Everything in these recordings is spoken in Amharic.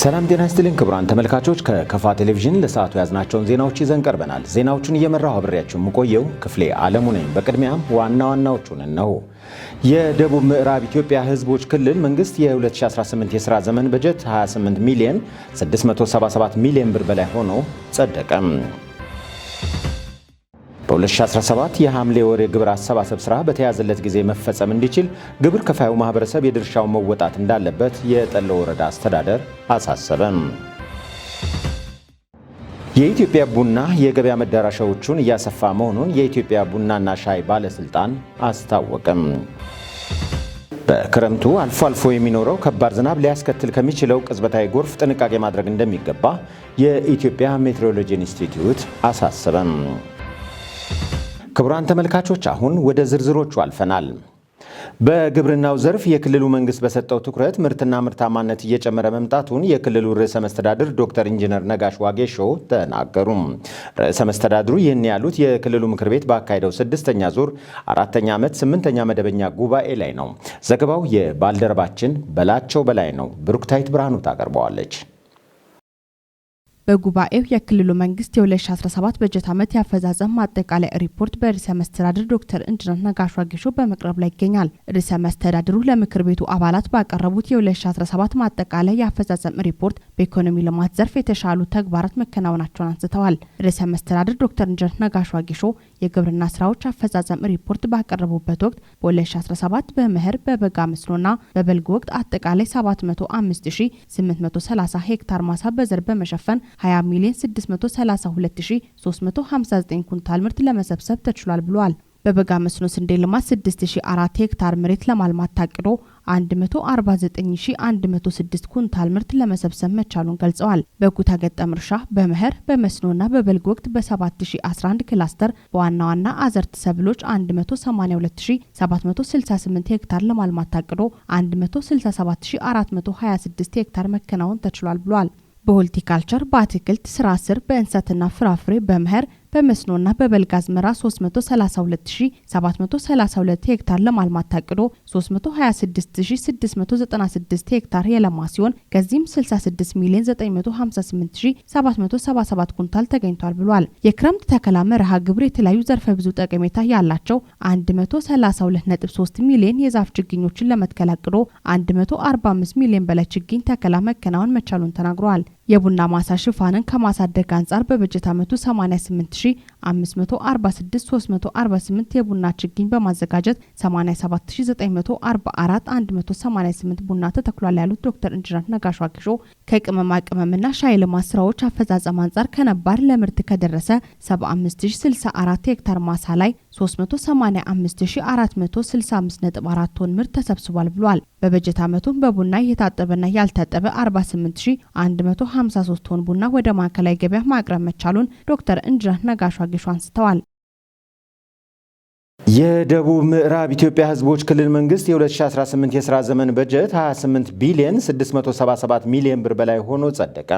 ሰላም ጤና ይስጥልኝ ክቡራን ተመልካቾች ከከፋ ቴሌቪዥን ለሰዓቱ ያዝናቸውን ዜናዎች ይዘን ቀርበናል። ዜናዎቹን እየመራው አብሬያችሁ የምቆየው ክፍሌ አለሙ ነኝ። በቅድሚያም ዋና ዋናዎቹን ነው። የደቡብ ምዕራብ ኢትዮጵያ ህዝቦች ክልል መንግስት የ2018 የሥራ ዘመን በጀት 28 ሚሊዮን 677 ሚሊዮን ብር በላይ ሆኖ ጸደቀም። በ2017 የሐምሌ ወር የግብር አሰባሰብ ስራ በተያዘለት ጊዜ መፈጸም እንዲችል ግብር ከፋዩ ማህበረሰብ የድርሻውን መወጣት እንዳለበት የጠሎ ወረዳ አስተዳደር አሳሰበም። የኢትዮጵያ ቡና የገበያ መዳረሻዎቹን እያሰፋ መሆኑን የኢትዮጵያ ቡናና ሻይ ባለስልጣን አስታወቀም። በክረምቱ አልፎ አልፎ የሚኖረው ከባድ ዝናብ ሊያስከትል ከሚችለው ቅጽበታዊ ጎርፍ ጥንቃቄ ማድረግ እንደሚገባ የኢትዮጵያ ሜትሮሎጂ ኢንስቲትዩት አሳሰበም። ክቡራን ተመልካቾች አሁን ወደ ዝርዝሮቹ አልፈናል። በግብርናው ዘርፍ የክልሉ መንግስት በሰጠው ትኩረት ምርትና ምርታማነት እየጨመረ መምጣቱን የክልሉ ርዕሰ መስተዳድር ዶክተር ኢንጂነር ነጋሽ ዋጌሾ ተናገሩ። ርዕሰ መስተዳድሩ ይህን ያሉት የክልሉ ምክር ቤት ባካሄደው 6ኛ ዙር 4ኛ ዓመት 8ኛ መደበኛ ጉባኤ ላይ ነው። ዘገባው የባልደረባችን በላቸው በላይ ነው። ብሩክታይት ብርሃኑ ታቀርበዋለች። በጉባኤው የክልሉ መንግስት የ2017 በጀት ዓመት ያፈጻጸም ማጠቃለያ ሪፖርት በርዕሰ መስተዳድር ዶክተር ኢንጂነር ነጋሽ ዋጌሾ በመቅረብ ላይ ይገኛል። ርዕሰ መስተዳድሩ ለምክር ቤቱ አባላት ባቀረቡት የ2017 ማጠቃለያ ያፈጻጸም ሪፖርት በኢኮኖሚ ልማት ዘርፍ የተሻሉ ተግባራት መከናወናቸውን አንስተዋል። ርዕሰ መስተዳድር ዶክተር ኢንጂነር ነጋሽ ዋጌሾ የግብርና ስራዎች አፈጻጸም ሪፖርት ባቀረቡበት ወቅት በ2017 በመኸር በበጋ መስኖና በበልግ ወቅት አጠቃላይ 75830 ሄክታር ማሳ በዘር በመሸፈን 20 ሚሊዮን 632359 ኩንታል ምርት ለመሰብሰብ ተችሏል ብለዋል። በበጋ መስኖ ስንዴ ልማት 6004 ሄክታር መሬት ለማልማት ታቅዶ 149106 ኩንታል ምርት ለመሰብሰብ መቻሉን ገልጸዋል። በኩታ ገጠም እርሻ በመኸር በመስኖና በበልግ ወቅት በ7011 ክላስተር በዋና ዋና አዘርት ሰብሎች 182768 ሄክታር ለማልማት ታቅዶ 167426 ሄክታር መከናወን ተችሏል ብለዋል። በሆልቲካልቸር በአትክልት ስራ ስር በእንሰትና ፍራፍሬ በመኸር በመስኖና በበልግ አዝመራ 330732 ሄክታር ለማልማት ታቅዶ 326696 ሄክታር የለማ ሲሆን ከዚህም 66 ሚሊዮን 958777 ኩንታል ተገኝቷል ብሏል። የክረምት ተከላ መርሃ ግብር የተለያዩ ዘርፈ ብዙ ጠቀሜታ ያላቸው 132.3 ሚሊዮን የዛፍ ችግኞችን ለመትከል አቅዶ 145 ሚሊዮን በላይ ችግኝ ተከላ መከናወን መቻሉን ተናግረዋል። የቡና ማሳ ሽፋንን ከማሳደግ አንጻር በበጀት ዓመቱ 88546 የቡና ችግኝ በማዘጋጀት 87944 ቡና ተተክሏል ያሉት ዶክተር ኢንጂነር ነጋሽ ዋጌሾ ከቅመማ ቅመምና ሻይ ልማት ስራዎች አፈጻጸም አንጻር ከነባር ለምርት ከደረሰ 75064 ሄክታር ማሳ ላይ 385465.4 ቶን ምርት ተሰብስቧል ብሏል። በበጀት ዓመቱም በቡና የታጠበና ያልታጠበ 48153 ቶን ቡና ወደ ማዕከላዊ ገበያ ማቅረብ መቻሉን ዶክተር ኢንጂነር ነጋሽ ዋጌሾ አንስተዋል። የደቡብ ምዕራብ ኢትዮጵያ ህዝቦች ክልል መንግስት የ2018 የሥራ ዘመን በጀት 28 ቢሊዮን 677 ሚሊዮን ብር በላይ ሆኖ ጸደቀ።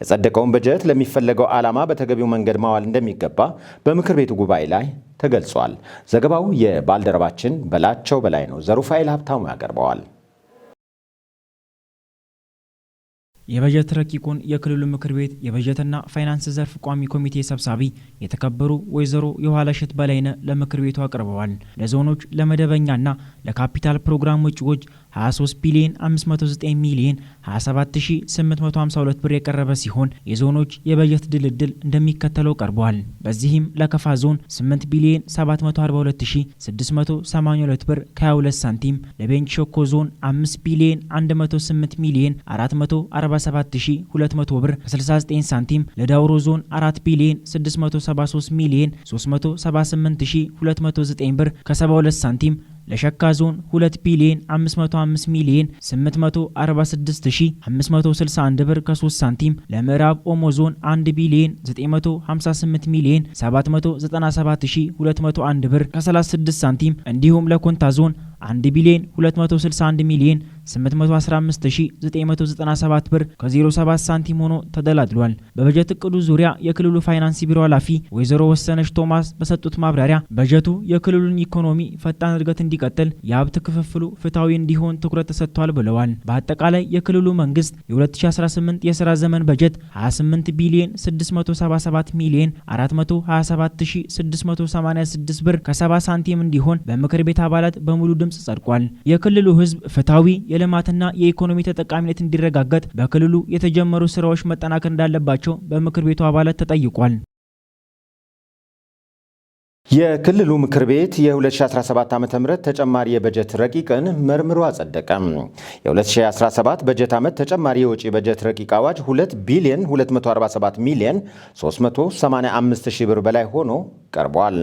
የጸደቀውን በጀት ለሚፈለገው ዓላማ በተገቢው መንገድ ማዋል እንደሚገባ በምክር ቤቱ ጉባኤ ላይ ተገልጿል። ዘገባው የባልደረባችን በላቸው በላይ ነው። ዘሩፋኤል ሀብታሙ ያቀርበዋል። የበጀት ረቂቁን የክልሉ ምክር ቤት የበጀትና ፋይናንስ ዘርፍ ቋሚ ኮሚቴ ሰብሳቢ የተከበሩ ወይዘሮ የኋላሸት በላይነህ ለምክር ቤቱ አቅርበዋል። ለዞኖች ለመደበኛና ለካፒታል ፕሮግራም ወጪዎች 23 ቢሊዮን 509 ሚሊዮን 27852 ብር የቀረበ ሲሆን የዞኖች የበጀት ድልድል እንደሚከተለው ቀርቧል። በዚህም ለከፋ ዞን 8 ቢሊዮን 742682 ብር ከ22 ሳንቲም፣ ለቤንች ሸኮ ዞን 5 ቢሊዮን 108 ሚሊዮን 447200 ብር ከ69 ሳንቲም፣ ለዳውሮ ዞን 4 ቢሊዮን 673 ሚሊዮን 378209 ብር ከ72 ሳንቲም፣ ለሸካ ዞን 2 ቢሊዮን 505 ሚሊዮን 846561 ብር ከ3 ሳንቲም፣ ለምዕራብ ኦሞ ዞን 1 ቢሊዮን 958 ሚሊዮን 797201 ብር ከ36 ሳንቲም እንዲሁም ለኮንታ ዞን 1 ቢሊዮን 261 ሚሊዮን 815997 ብር ከ07 ሳንቲም ሆኖ ተደላድሏል። በበጀት እቅዱ ዙሪያ የክልሉ ፋይናንስ ቢሮ ኃላፊ ወይዘሮ ወሰነች ቶማስ በሰጡት ማብራሪያ በጀቱ የክልሉን ኢኮኖሚ ፈጣን እድገት እንዲቀጥል የሀብት ክፍፍሉ ፍትሐዊ እንዲሆን ትኩረት ተሰጥቷል ብለዋል። በአጠቃላይ የክልሉ መንግስት የ2018 የሥራ ዘመን በጀት 28 ቢሊዮን 677 ሚሊዮን 427686 ብር ከ70 ሳንቲም እንዲሆን በምክር ቤት አባላት በሙሉ ድምጽ ጸድቋል። የክልሉ ህዝብ ፍትሐዊ የልማትና የኢኮኖሚ ተጠቃሚነት እንዲረጋገጥ በክልሉ የተጀመሩ ስራዎች መጠናከር እንዳለባቸው በምክር ቤቱ አባላት ተጠይቋል። የክልሉ ምክር ቤት የ2017 ዓ.ም ተጨማሪ የበጀት ረቂቅን መርምሮ አጸደቀ። የ2017 በጀት ዓመት ተጨማሪ የወጪ በጀት ረቂቅ አዋጅ 2 ቢሊዮን 247 ሚሊዮን 385 ሺህ ብር በላይ ሆኖ ቀርቧል።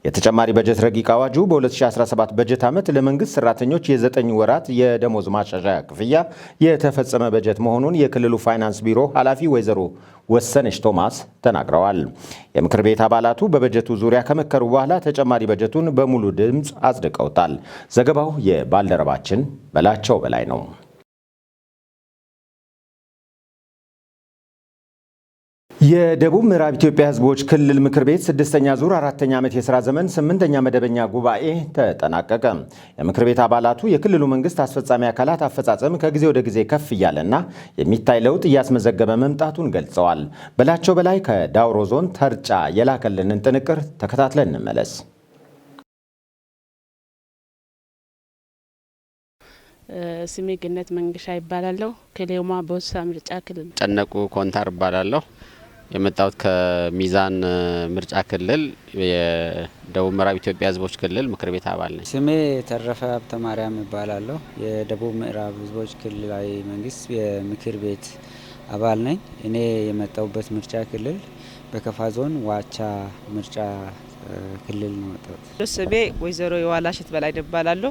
የተጨማሪ በጀት ረቂቅ አዋጁ በ2017 በጀት ዓመት ለመንግስት ሰራተኞች የ9 ወራት የደሞዝ ማሻሻያ ክፍያ የተፈጸመ በጀት መሆኑን የክልሉ ፋይናንስ ቢሮ ኃላፊ ወይዘሮ ወሰነች ቶማስ ተናግረዋል። የምክር ቤት አባላቱ በበጀቱ ዙሪያ ከመከሩ በኋላ ተጨማሪ በጀቱን በሙሉ ድምፅ አጽድቀውታል። ዘገባው የባልደረባችን በላቸው በላይ ነው። የደቡብ ምዕራብ ኢትዮጵያ ሕዝቦች ክልል ምክር ቤት 6ኛ ዙር 4ኛ ዓመት የሥራ ዘመን 8ኛ መደበኛ ጉባኤ ተጠናቀቀ። የምክር ቤት አባላቱ የክልሉ መንግስት አስፈጻሚ አካላት አፈጻጸም ከጊዜ ወደ ጊዜ ከፍ እያለና የሚታይ ለውጥ እያስመዘገበ መምጣቱን ገልጸዋል። በላቸው በላይ ከዳውሮ ዞን ተርጫ የላከልንን ጥንቅር ተከታትለን እንመለስ። ስሜ ገነት መንገሻ ይባላለሁ። ከሌማ ቦሳ ምርጫ ክልል ጨነቁ ኮንታር ይባላለሁ። የመጣሁት ከሚዛን ምርጫ ክልል የደቡብ ምዕራብ ኢትዮጵያ ህዝቦች ክልል ምክር ቤት አባል ነኝ። ስሜ ተረፈ ሀብተ ማርያም ይባላለሁ። የደቡብ ምዕራብ ህዝቦች ክልላዊ መንግስት የምክር ቤት አባል ነኝ። እኔ የመጣሁበት ምርጫ ክልል በከፋ ዞን ዋቻ ምርጫ ክልል ነው የመጣሁት። ስሜ ወይዘሮ የዋላሽት በላይ ይባላለሁ።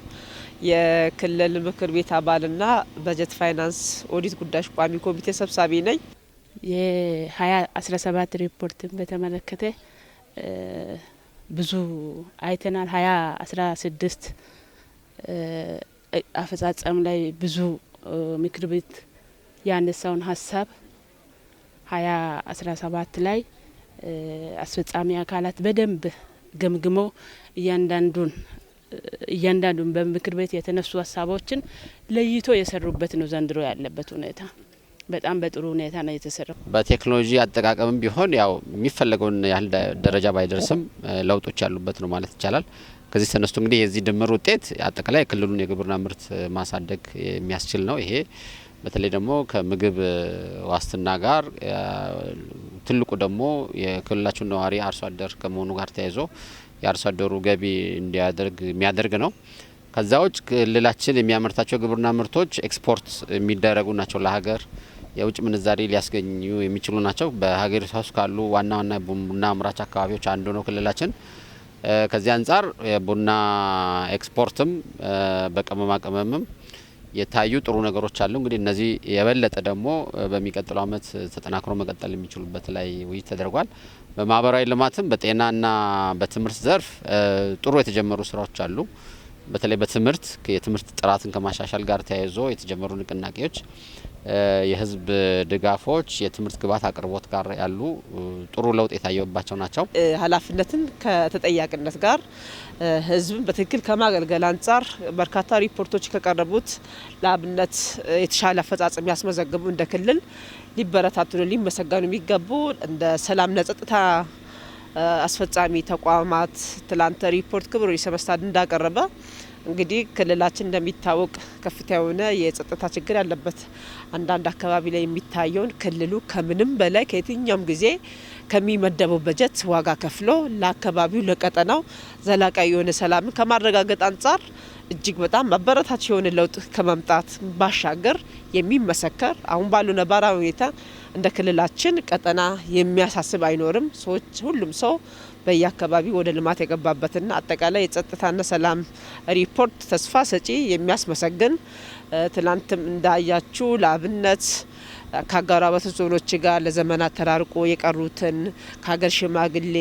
የክልል ምክር ቤት አባልና በጀት ፋይናንስ ኦዲት ጉዳዮች ቋሚ ኮሚቴ ሰብሳቢ ነኝ። የ2017 ሪፖርትን በተመለከተ ብዙ አይተናል። 2016 አፈጻጸም ላይ ብዙ ምክር ቤት ያነሳውን ሀሳብ 2017 ላይ አስፈጻሚ አካላት በደንብ ገምግሞ እያንዳንዱን በምክር ቤት የተነሱ ሀሳቦችን ለይቶ የሰሩበት ነው። ዘንድሮ ያለበት ሁኔታ በጣም በጥሩ ሁኔታ ነው የተሰራው። በቴክኖሎጂ አጠቃቀምም ቢሆን ያው የሚፈለገውን ያህል ደረጃ ባይደርስም ለውጦች ያሉበት ነው ማለት ይቻላል። ከዚህ ተነስቶ እንግዲህ የዚህ ድምር ውጤት አጠቃላይ ክልሉን የግብርና ምርት ማሳደግ የሚያስችል ነው። ይሄ በተለይ ደግሞ ከምግብ ዋስትና ጋር ትልቁ ደግሞ የክልላችን ነዋሪ አርሶ አደር ከመሆኑ ጋር ተያይዞ የአርሶ አደሩ ገቢ እንዲያደርግ የሚያደርግ ነው። ከዛ ውጭ ክልላችን የሚያመርታቸው ግብርና ምርቶች ኤክስፖርት የሚደረጉ ናቸው። ለሀገር የውጭ ምንዛሪ ሊያስገኙ የሚችሉ ናቸው። በሀገሪቷ ውስጥ ካሉ ዋና ዋና ቡና አምራች አካባቢዎች አንዱ ነው ክልላችን። ከዚህ አንጻር የቡና ኤክስፖርትም በቅመማ ቅመምም የታዩ ጥሩ ነገሮች አሉ። እንግዲህ እነዚህ የበለጠ ደግሞ በሚቀጥለው ዓመት ተጠናክሮ መቀጠል የሚችሉበት ላይ ውይይት ተደርጓል። በማህበራዊ ልማትም በጤናና በትምህርት ዘርፍ ጥሩ የተጀመሩ ስራዎች አሉ። በተለይ በትምህርት የትምህርት ጥራትን ከማሻሻል ጋር ተያይዞ የተጀመሩ ንቅናቄዎች፣ የህዝብ ድጋፎች፣ የትምህርት ግብዓት አቅርቦት ጋር ያሉ ጥሩ ለውጥ የታየባቸው ናቸው። ኃላፊነትን ከተጠያቂነት ጋር ህዝብን በትክክል ከማገልገል አንጻር በርካታ ሪፖርቶች ከቀረቡት ለአብነት የተሻለ አፈጻጸም ያስመዘገቡ እንደ ክልል ሊበረታቱ ሊመሰገኑ የሚገቡ እንደ ሰላምና ጸጥታ አስፈጻሚ ተቋማት ትላንት ሪፖርት ክቡር ርዕሰ መስተዳድር እንዳቀረበ እንግዲህ ክልላችን እንደሚታወቅ ከፍተኛ የሆነ የጸጥታ ችግር ያለበት አንዳንድ አካባቢ ላይ የሚታየውን ክልሉ ከምንም በላይ ከየትኛውም ጊዜ ከሚመደበው በጀት ዋጋ ከፍሎ ለአካባቢው ለቀጠናው ዘላቂ የሆነ ሰላምን ከማረጋገጥ አንጻር እጅግ በጣም አበረታች የሆነ ለውጥ ከመምጣት ባሻገር የሚመሰከር አሁን ባለው ነባራዊ ሁኔታ እንደ ክልላችን ቀጠና የሚያሳስብ አይኖርም። ሰዎች ሁሉም ሰው በየአካባቢው ወደ ልማት የገባበትና አጠቃላይ የጸጥታና ሰላም ሪፖርት ተስፋ ሰጪ የሚያስመሰግን ትላንትም እንዳያችሁ ለአብነት ከአጎራባች ዞኖች ጋር ለዘመናት ተራርቆ የቀሩትን ከሀገር ሽማግሌ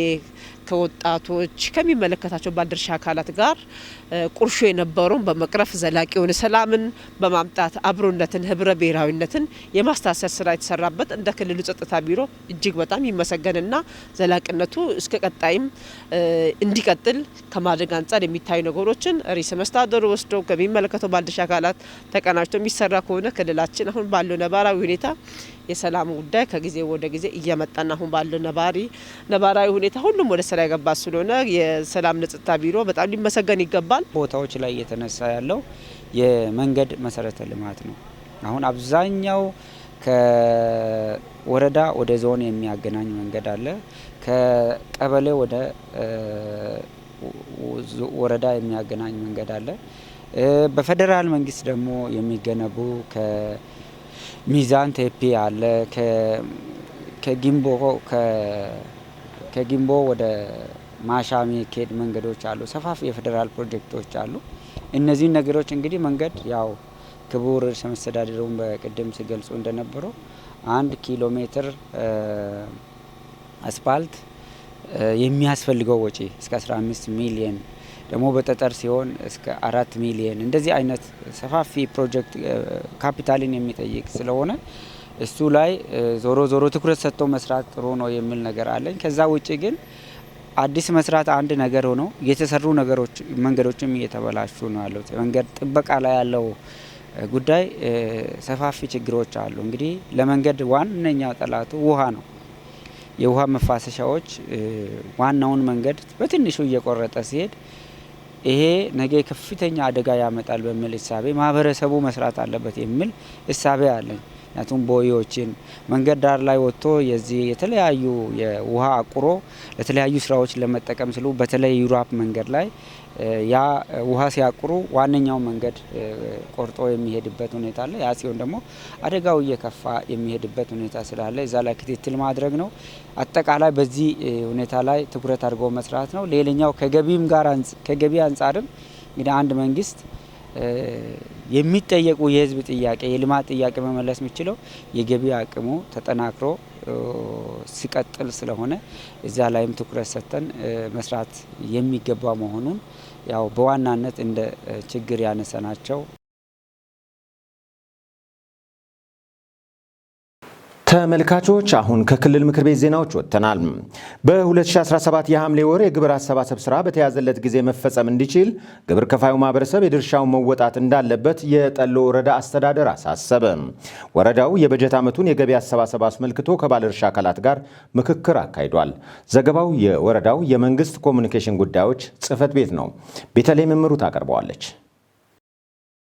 ከወጣቶች ከሚመለከታቸው ባለድርሻ አካላት ጋር ቁርሾ የነበረውን በመቅረፍ ዘላቂ የሆነ ሰላምን በማምጣት አብሮነትን ህብረ ብሔራዊነትን የማስታሰር ስራ የተሰራበት እንደ ክልሉ ጸጥታ ቢሮ እጅግ በጣም ይመሰገንና ዘላቂነቱ እስከ ቀጣይም እንዲቀጥል ከማድረግ አንጻር የሚታዩ ነገሮችን ርዕሰ መስተዳድሩ ወስደው ከሚመለከተው ባለድርሻ አካላት ተቀናጅቶ የሚሰራ ከሆነ ክልላችን አሁን ባለው ነባራዊ ሁኔታ የሰላም ጉዳይ ከጊዜ ወደ ጊዜ እየመጣና አሁን ባለው ነባራዊ ሁኔታ ሁሉም ወደ ስራ የገባ ስለሆነ የሰላም ጸጥታ ቢሮ በጣም ሊመሰገን ይገባል። ቦታዎች ላይ እየተነሳ ያለው የመንገድ መሰረተ ልማት ነው። አሁን አብዛኛው ከወረዳ ወደ ዞን የሚያገናኝ መንገድ አለ። ከቀበሌ ወደ ወረዳ የሚያገናኝ መንገድ አለ። በፌዴራል መንግስት ደግሞ የሚገነቡ ሚዛን ቴፒ አለ። ከጊምቦ ወደ ማሻ የሚሄድ መንገዶች አሉ። ሰፋፊ የፌዴራል ፕሮጀክቶች አሉ። እነዚህ ነገሮች እንግዲህ መንገድ ያው ክቡር ርዕሰ መስተዳድሩን በቅድም ሲገልጹ እንደነበረው 1 ኪሎ ሜትር አስፋልት የሚያስፈልገው ወጪ እስከ 15 ሚሊዮን ደግሞ በጠጠር ሲሆን እስከ 4 ሚሊዮን እንደዚህ አይነት ሰፋፊ ፕሮጀክት ካፒታልን የሚጠይቅ ስለሆነ እሱ ላይ ዞሮ ትኩረት ሰጥቶ መስራት ጥሩ ነው የሚል ነገር አለኝ። ከዛ ውጪ ግን አዲስ መስራት አንድ ነገር ሆኖ የተሰሩ ነገሮች መንገዶችም እየተበላሹ ነው ያሉት። መንገድ ጥበቃ ላይ ያለው ጉዳይ ሰፋፊ ችግሮች አሉ። እንግዲህ ለመንገድ ዋነኛ ጠላቱ ውሃ ነው። የውሃ መፋሰሻዎች ዋናውን መንገድ በትንሹ እየቆረጠ ሲሄድ ይሄ ነገ ከፍተኛ አደጋ ያመጣል በሚል እሳቤ ማህበረሰቡ መስራት አለበት የሚል እሳቤ አለኝ። ምክንያቱም ቦዮችን መንገድ ዳር ላይ ወጥቶ የዚህ የተለያዩ የውሃ አቁሮ ለተለያዩ ስራዎች ለመጠቀም ሲሉ በተለይ ዩራፕ መንገድ ላይ ያ ውሃ ሲያቁሩ ዋነኛው መንገድ ቆርጦ የሚሄድበት ሁኔታ አለ። ያ ሲሆን ደግሞ አደጋው እየከፋ የሚሄድበት ሁኔታ ስላለ እዛ ላይ ክትትል ማድረግ ነው። አጠቃላይ በዚህ ሁኔታ ላይ ትኩረት አድርጎ መስራት ነው። ሌላኛው ከገቢ አንጻርም እንግዲህ አንድ መንግስት የሚጠየቁ የህዝብ ጥያቄ የልማት ጥያቄ መመለስ የሚችለው የገቢ አቅሙ ተጠናክሮ ሲቀጥል ስለሆነ እዛ ላይም ትኩረት ሰጥተን መስራት የሚገባ መሆኑን ያው በዋናነት እንደ ችግር ያነሳናቸው። ተመልካቾች አሁን ከክልል ምክር ቤት ዜናዎች ወጥተናል። በ2017 የሐምሌ ወር የግብር አሰባሰብ ስራ በተያዘለት ጊዜ መፈጸም እንዲችል ግብር ከፋዩ ማህበረሰብ የድርሻውን መወጣት እንዳለበት የጠሎ ወረዳ አስተዳደር አሳሰበ። ወረዳው የበጀት ዓመቱን የገቢ አሰባሰብ አስመልክቶ ከባለድርሻ አካላት ጋር ምክክር አካሂዷል። ዘገባው የወረዳው የመንግስት ኮሚኒኬሽን ጉዳዮች ጽህፈት ቤት ነው። ቤተልሔም ምሩ ታቀርበዋለች።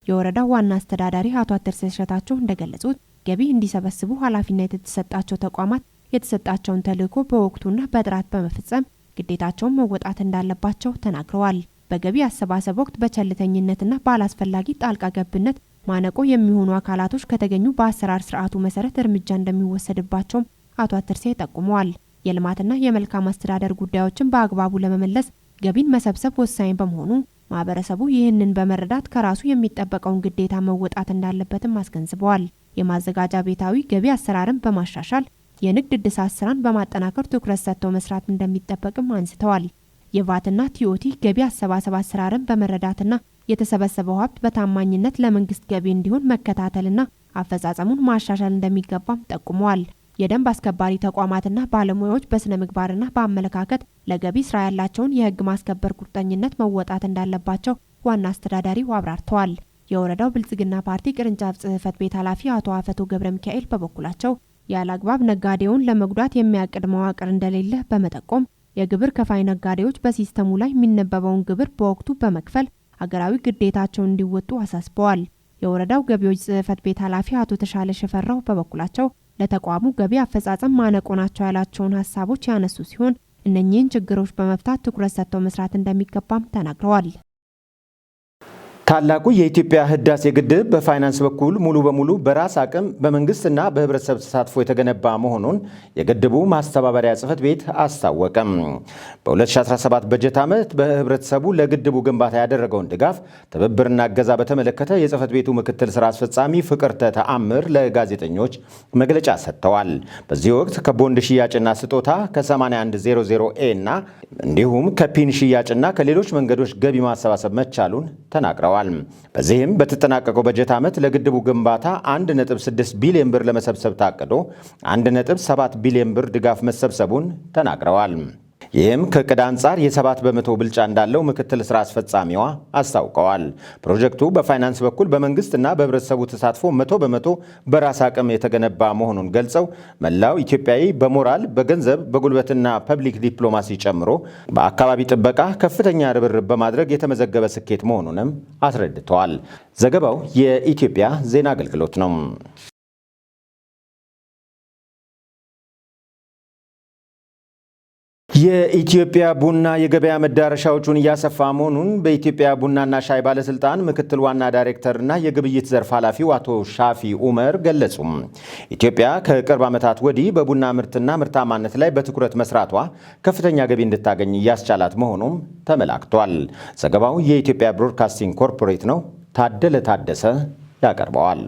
የወረዳው ዋና አስተዳዳሪ አቶ አተርሰ ሸታቸው እንደገለጹት ገቢ እንዲሰበስቡ ኃላፊነት የተሰጣቸው ተቋማት የተሰጣቸውን ተልዕኮ በወቅቱና በጥራት በመፈጸም ግዴታቸውን መወጣት እንዳለባቸው ተናግረዋል። በገቢ አሰባሰብ ወቅት በቸልተኝነትና ባላስፈላጊ ጣልቃ ገብነት ማነቆ የሚሆኑ አካላቶች ከተገኙ በአሰራር ስርዓቱ መሰረት እርምጃ እንደሚወሰድባቸውም አቶ አተርሰ ጠቁመዋል። የልማትና የመልካም አስተዳደር ጉዳዮችን በአግባቡ ለመመለስ ገቢን መሰብሰብ ወሳኝ በመሆኑ ማህበረሰቡ ይህንን በመረዳት ከራሱ የሚጠበቀውን ግዴታ መወጣት እንዳለበትም አስገንዝበዋል። የማዘጋጃ ቤታዊ ገቢ አሰራርን በማሻሻል የንግድ እድሳት ስራን በማጠናከር ትኩረት ሰጥተው መስራት እንደሚጠበቅም አንስተዋል። የቫትና ቲኦቲ ገቢ አሰባሰብ አሰራርን በመረዳትና የተሰበሰበው ሀብት በታማኝነት ለመንግስት ገቢ እንዲሆን መከታተልና አፈጻጸሙን ማሻሻል እንደሚገባም ጠቁመዋል። የደንብ አስከባሪ ተቋማትና ባለሙያዎች በስነ ምግባርና በአመለካከት ለገቢ ስራ ያላቸውን የህግ ማስከበር ቁርጠኝነት መወጣት እንዳለባቸው ዋና አስተዳዳሪው አብራርተዋል። የወረዳው ብልጽግና ፓርቲ ቅርንጫፍ ጽህፈት ቤት ኃላፊ አቶ አፈቶ ገብረ ሚካኤል በበኩላቸው ያለአግባብ ነጋዴውን ለመጉዳት የሚያቅድ መዋቅር እንደሌለ በመጠቆም የግብር ከፋይ ነጋዴዎች በሲስተሙ ላይ የሚነበበውን ግብር በወቅቱ በመክፈል ሀገራዊ ግዴታቸውን እንዲወጡ አሳስበዋል። የወረዳው ገቢዎች ጽህፈት ቤት ኃላፊ አቶ ተሻለ ሽፈራው በበኩላቸው ለተቋሙ ገቢ አፈጻጸም ማነቆ ናቸው ያላቸውን ሀሳቦች ያነሱ ሲሆን እነኚህን ችግሮች በመፍታት ትኩረት ሰጥተው መስራት እንደሚገባም ተናግረዋል። ታላቁ የኢትዮጵያ ህዳሴ ግድብ በፋይናንስ በኩል ሙሉ በሙሉ በራስ አቅም በመንግስትና በህብረተሰብ ተሳትፎ የተገነባ መሆኑን የግድቡ ማስተባበሪያ ጽሕፈት ቤት አስታወቀም። በ2017 በጀት ዓመት በህብረተሰቡ ለግድቡ ግንባታ ያደረገውን ድጋፍ፣ ትብብርና እገዛ በተመለከተ የጽሕፈት ቤቱ ምክትል ስራ አስፈጻሚ ፍቅርተ ተአምር ለጋዜጠኞች መግለጫ ሰጥተዋል። በዚህ ወቅት ከቦንድ ሽያጭና ስጦታ ከ8100ኤ እና እንዲሁም ከፒን ሽያጭና ከሌሎች መንገዶች ገቢ ማሰባሰብ መቻሉን ተናግረዋል። በዚህም በተጠናቀቀው በጀት ዓመት ለግድቡ ግንባታ 1.6 ቢሊዮን ብር ለመሰብሰብ ታቅዶ 1.7 ቢሊዮን ብር ድጋፍ መሰብሰቡን ተናግረዋል። ይህም ከዕቅድ አንጻር የ7 በመቶ ብልጫ እንዳለው ምክትል ስራ አስፈጻሚዋ አስታውቀዋል። ፕሮጀክቱ በፋይናንስ በኩል በመንግስትና በህብረተሰቡ ተሳትፎ 100 በመቶ በራስ አቅም የተገነባ መሆኑን ገልጸው መላው ኢትዮጵያዊ በሞራል፣ በገንዘብ፣ በጉልበትና ፐብሊክ ዲፕሎማሲ ጨምሮ በአካባቢ ጥበቃ ከፍተኛ ርብርብ በማድረግ የተመዘገበ ስኬት መሆኑንም አስረድተዋል። ዘገባው የኢትዮጵያ ዜና አገልግሎት ነው። የኢትዮጵያ ቡና የገበያ መዳረሻዎቹን እያሰፋ መሆኑን በኢትዮጵያ ቡናና ሻይ ባለስልጣን ምክትል ዋና ዳይሬክተርና የግብይት ዘርፍ ኃላፊው አቶ ሻፊ ኡመር ገለጹም። ኢትዮጵያ ከቅርብ ዓመታት ወዲህ በቡና ምርትና ምርታማነት ላይ በትኩረት መስራቷ ከፍተኛ ገቢ እንድታገኝ እያስቻላት መሆኑም ተመላክቷል። ዘገባው የኢትዮጵያ ብሮድካስቲንግ ኮርፖሬት ነው። ታደለ ታደሰ ያቀርበዋል።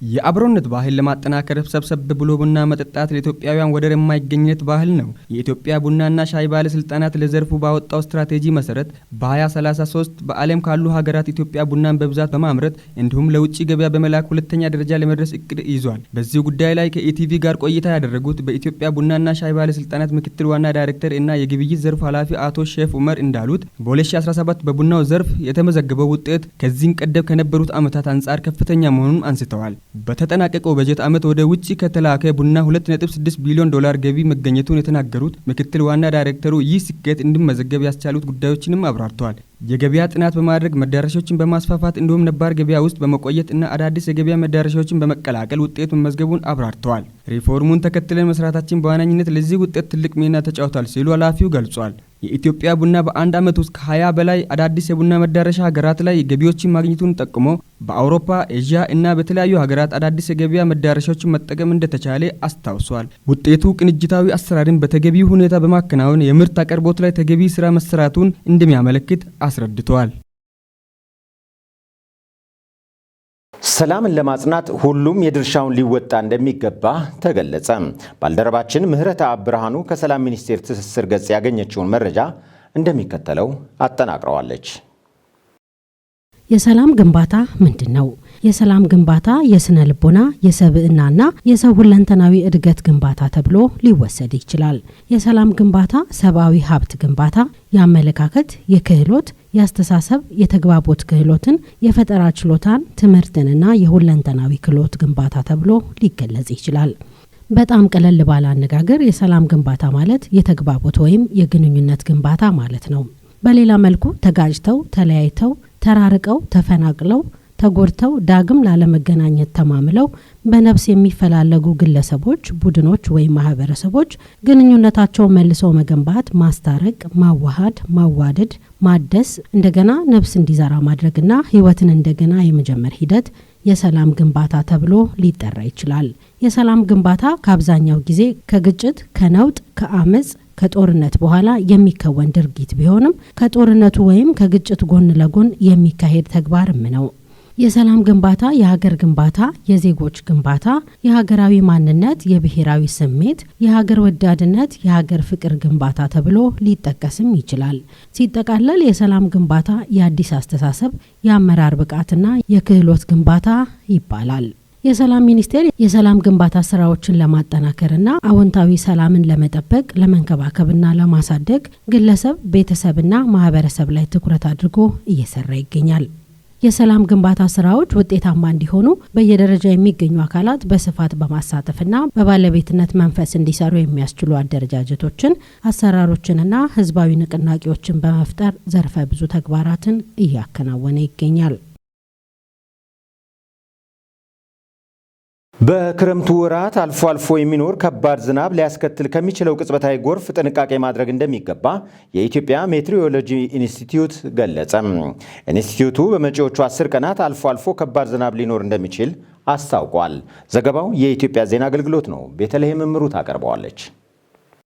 የአብሮነት ባህል ለማጠናከር ሰብሰብ ብሎ ቡና መጠጣት ለኢትዮጵያውያን ወደር የማይገኝለት ባህል ነው። የኢትዮጵያ ቡናና ሻይ ባለስልጣናት ለዘርፉ ባወጣው ስትራቴጂ መሰረት በ2033 በዓለም ካሉ ሀገራት ኢትዮጵያ ቡናን በብዛት በማምረት እንዲሁም ለውጭ ገበያ በመላክ ሁለተኛ ደረጃ ለመድረስ እቅድ ይዟል። በዚህ ጉዳይ ላይ ከኢቲቪ ጋር ቆይታ ያደረጉት በኢትዮጵያ ቡናና ሻይ ባለስልጣናት ምክትል ዋና ዳይሬክተር እና የግብይት ዘርፍ ኃላፊ አቶ ሼፍ ኡመር እንዳሉት በ2017 በቡናው ዘርፍ የተመዘገበው ውጤት ከዚህን ቀደም ከነበሩት ዓመታት አንጻር ከፍተኛ መሆኑን አንስተዋል። በተጠናቀቀው በጀት ዓመት ወደ ውጪ ከተላከ ቡና 2.6 ቢሊዮን ዶላር ገቢ መገኘቱን የተናገሩት ምክትል ዋና ዳይሬክተሩ ይህ ስኬት እንዲመዘገብ ያስቻሉት ጉዳዮችንም አብራርተዋል። የገበያ ጥናት በማድረግ መዳረሻዎችን በማስፋፋት እንዲሁም ነባር ገበያ ውስጥ በመቆየት እና አዳዲስ የገበያ መዳረሻዎችን በመቀላቀል ውጤት መመዝገቡን አብራርተዋል። ሪፎርሙን ተከትለን መስራታችን በዋናኝነት ለዚህ ውጤት ትልቅ ሚና ተጫውቷል ሲሉ ኃላፊው ገልጿል። የኢትዮጵያ ቡና በአንድ ዓመት ውስጥ ከ20 በላይ አዳዲስ የቡና መዳረሻ ሀገራት ላይ ገቢዎችን ማግኘቱን ጠቁሞ በአውሮፓ፣ ኤዥያ እና በተለያዩ ሀገራት አዳዲስ የገበያ መዳረሻዎችን መጠቀም እንደተቻለ አስታውሷል። ውጤቱ ቅንጅታዊ አሰራርን በተገቢው ሁኔታ በማከናወን የምርት አቅርቦት ላይ ተገቢ ስራ መሰራቱን እንደሚያመለክት አስረድተዋል። ሰላምን ለማጽናት ሁሉም የድርሻውን ሊወጣ እንደሚገባ ተገለጸ። ባልደረባችን ምህረት ብርሃኑ ከሰላም ሚኒስቴር ትስስር ገጽ ያገኘችውን መረጃ እንደሚከተለው አጠናቅረዋለች። የሰላም ግንባታ ምንድን ነው? የሰላም ግንባታ የስነ ልቦና፣ የሰብዕናና የሰው ሁለንተናዊ እድገት ግንባታ ተብሎ ሊወሰድ ይችላል። የሰላም ግንባታ ሰብአዊ ሀብት ግንባታ፣ የአመለካከት፣ የክህሎት፣ የአስተሳሰብ፣ የተግባቦት ክህሎትን፣ የፈጠራ ችሎታን፣ ትምህርትንና የሁለንተናዊ ክህሎት ግንባታ ተብሎ ሊገለጽ ይችላል። በጣም ቀለል ባለ አነጋገር የሰላም ግንባታ ማለት የተግባቦት ወይም የግንኙነት ግንባታ ማለት ነው። በሌላ መልኩ ተጋጭተው፣ ተለያይተው፣ ተራርቀው፣ ተፈናቅለው፣ ተጎድተው ዳግም ላለመገናኘት ተማምለው በነፍስ የሚፈላለጉ ግለሰቦች፣ ቡድኖች ወይም ማህበረሰቦች ግንኙነታቸው መልሰው መገንባት፣ ማስታረቅ፣ ማዋሃድ፣ ማዋደድ፣ ማደስ፣ እንደገና ነፍስ እንዲዘራ ማድረግና ህይወትን እንደገና የመጀመር ሂደት የሰላም ግንባታ ተብሎ ሊጠራ ይችላል። የሰላም ግንባታ ከአብዛኛው ጊዜ ከግጭት፣ ከነውጥ፣ ከአመጽ፣ ከጦርነት በኋላ የሚከወን ድርጊት ቢሆንም ከጦርነቱ ወይም ከግጭት ጎን ለጎን የሚካሄድ ተግባርም ነው። የሰላም ግንባታ የሀገር ግንባታ፣ የዜጎች ግንባታ፣ የሀገራዊ ማንነት፣ የብሔራዊ ስሜት፣ የሀገር ወዳድነት፣ የሀገር ፍቅር ግንባታ ተብሎ ሊጠቀስም ይችላል። ሲጠቃለል የሰላም ግንባታ የአዲስ አስተሳሰብ፣ የአመራር ብቃትና የክህሎት ግንባታ ይባላል። የሰላም ሚኒስቴር የሰላም ግንባታ ስራዎችን ለማጠናከርና አዎንታዊ ሰላምን ለመጠበቅ ለመንከባከብና ለማሳደግ ግለሰብ፣ ቤተሰብና ማህበረሰብ ላይ ትኩረት አድርጎ እየሰራ ይገኛል። የሰላም ግንባታ ስራዎች ውጤታማ እንዲሆኑ በየደረጃ የሚገኙ አካላት በስፋት በማሳተፍና በባለቤትነት መንፈስ እንዲሰሩ የሚያስችሉ አደረጃጀቶችን፣ አሰራሮችንና ህዝባዊ ንቅናቄዎችን በመፍጠር ዘርፈ ብዙ ተግባራትን እያከናወነ ይገኛል። በክረምቱ ወራት አልፎ አልፎ የሚኖር ከባድ ዝናብ ሊያስከትል ከሚችለው ቅጽበታዊ ጎርፍ ጥንቃቄ ማድረግ እንደሚገባ የኢትዮጵያ ሜትሮሎጂ ኢንስቲትዩት ገለጸ። ኢንስቲትዩቱ በመጪዎቹ 10 ቀናት አልፎ አልፎ ከባድ ዝናብ ሊኖር እንደሚችል አስታውቋል። ዘገባው የኢትዮጵያ ዜና አገልግሎት ነው። ቤተልሔም እምሩ ታቀርበዋለች።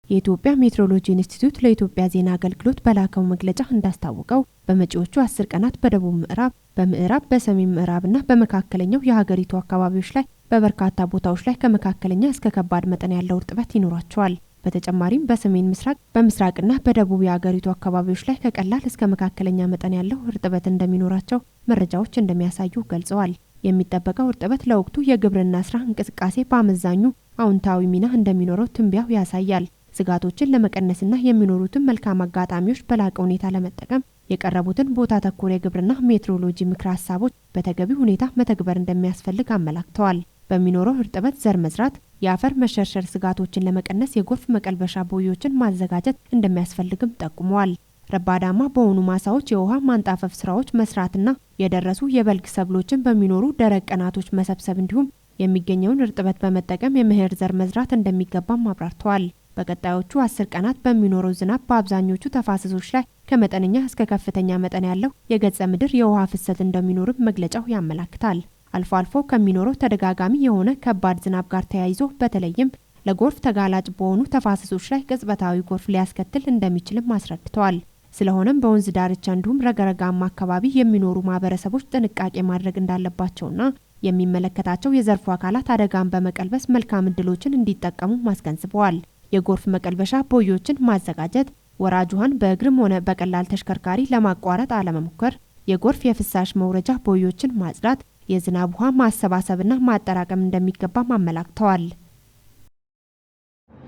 የኢትዮጵያ ሜትሮሎጂ ኢንስቲትዩት ለኢትዮጵያ ዜና አገልግሎት በላከው መግለጫ እንዳስታወቀው በመጪዎቹ 10 ቀናት በደቡብ ምዕራብ፣ በሰሜን ምዕራብና በመካከለኛው የሀገሪቱ አካባቢዎች ላይ በበርካታ ቦታዎች ላይ ከመካከለኛ እስከ ከባድ መጠን ያለው እርጥበት ይኖራቸዋል። በተጨማሪም በሰሜን ምስራቅ፣ በምስራቅና በደቡብ የሀገሪቱ አካባቢዎች ላይ ከቀላል እስከ መካከለኛ መጠን ያለው እርጥበት እንደሚኖራቸው መረጃዎች እንደሚያሳዩ ገልጸዋል። የሚጠበቀው እርጥበት ለወቅቱ የግብርና ስራ እንቅስቃሴ በአመዛኙ አዎንታዊ ሚና እንደሚኖረው ትንበያው ያሳያል። ስጋቶችን ለመቀነስና የሚኖሩትን መልካም አጋጣሚዎች በላቀ ሁኔታ ለመጠቀም የቀረቡትን ቦታ ተኮር የግብርና ሜትሮሎጂ ምክረ ሀሳቦች በተገቢ ሁኔታ መተግበር እንደሚያስፈልግ አመላክተዋል። በሚኖረው እርጥበት ዘር መዝራት፣ የአፈር መሸርሸር ስጋቶችን ለመቀነስ የጎርፍ መቀልበሻ ቦዮችን ማዘጋጀት እንደሚያስፈልግም ጠቁመዋል። ረባዳማ በሆኑ ማሳዎች የውሃ ማንጣፈፍ ስራዎች መስራትና የደረሱ የበልግ ሰብሎችን በሚኖሩ ደረቅ ቀናቶች መሰብሰብ እንዲሁም የሚገኘውን እርጥበት በመጠቀም የመኸር ዘር መዝራት እንደሚገባም አብራርተዋል። በቀጣዮቹ 10 ቀናት በሚኖረው ዝናብ በአብዛኞቹ ተፋሰሶች ላይ ከመጠነኛ እስከ ከፍተኛ መጠን ያለው የገጸ ምድር የውሃ ፍሰት እንደሚኖርም መግለጫው ያመላክታል። አልፎ አልፎ ከሚኖረው ተደጋጋሚ የሆነ ከባድ ዝናብ ጋር ተያይዞ በተለይም ለጎርፍ ተጋላጭ በሆኑ ተፋሰሶች ላይ ቅጽበታዊ ጎርፍ ሊያስከትል እንደሚችልም አስረድተዋል። ስለሆነም በወንዝ ዳርቻ እንዲሁም ረግረጋማ አካባቢ የሚኖሩ ማህበረሰቦች ጥንቃቄ ማድረግ እንዳለባቸውና የሚመለከታቸው የዘርፉ አካላት አደጋን በመቀልበስ መልካም ዕድሎችን እንዲጠቀሙ ማስገንዝበዋል። የጎርፍ መቀልበሻ ቦዮችን ማዘጋጀት፣ ወራጅ ውሃን በእግርም ሆነ በቀላል ተሽከርካሪ ለማቋረጥ አለመሞከር፣ የጎርፍ የፍሳሽ መውረጃ ቦዮችን ማጽዳት፣ የዝናብ ውሃ ማሰባሰብና ማጠራቀም እንደሚገባም አመላክተዋል።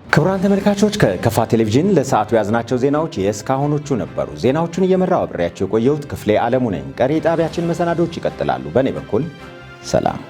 ክቡራን ተመልካቾች ከከፋ ቴሌቪዥን ለሰዓቱ ያዝናቸው ዜናዎች የእስካሁኖቹ ነበሩ። ዜናዎቹን እየመራው አብሬያቸው የቆየሁት ክፍሌ አለሙ ነኝ። ቀሪ ጣቢያችን መሰናዶች ይቀጥላሉ። በእኔ በኩል ሰላም።